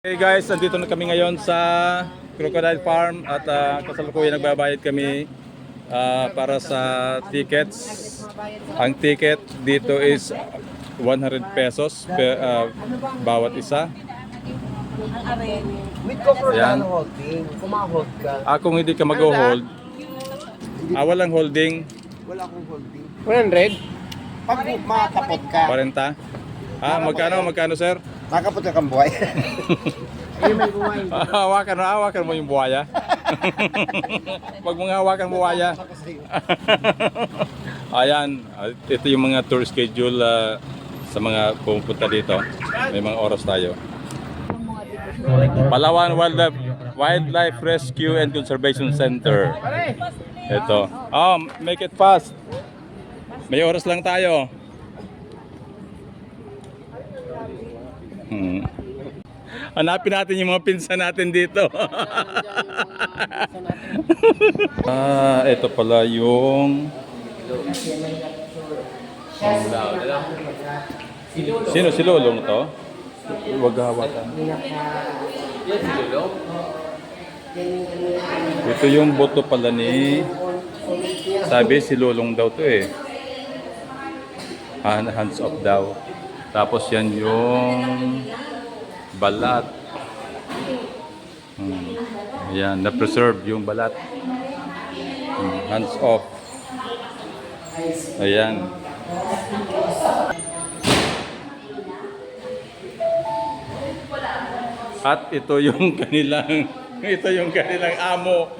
Hey guys, nandito na kami ngayon sa Crocodile Farm at kasalukuyan nagbabayad kami para sa tickets. Ang ticket dito is 100 pesos bawat isa. With ko for Ayan. holding. Kumahold ka. Kung hindi ka mag-hold, walang holding, Wala akong holding. 100? Pag makakapot ka. 40. Magkano sir? Makakapot ka kang buhay. Ayun may buhay. Hawakan mo yung buhaya. Pag mga hawakan buhaya. Ayan, ito yung mga tour schedule sa mga pumunta dito. May mga oras tayo. Palawan Wildlife Rescue and Conservation Center. Ito. Make it fast. May oras lang tayo. Hanapin natin yung mga pinsan natin dito. Ito pala yung Sino si Lolong to? Huwag hawakan. Ito yung boto pala ni sabi si Lolong daw to eh. Hands off daw. Tapos yan yung balat. Ayan, na-preserve yung balat. Hands off. Ayan. At ito yung kanilang amo.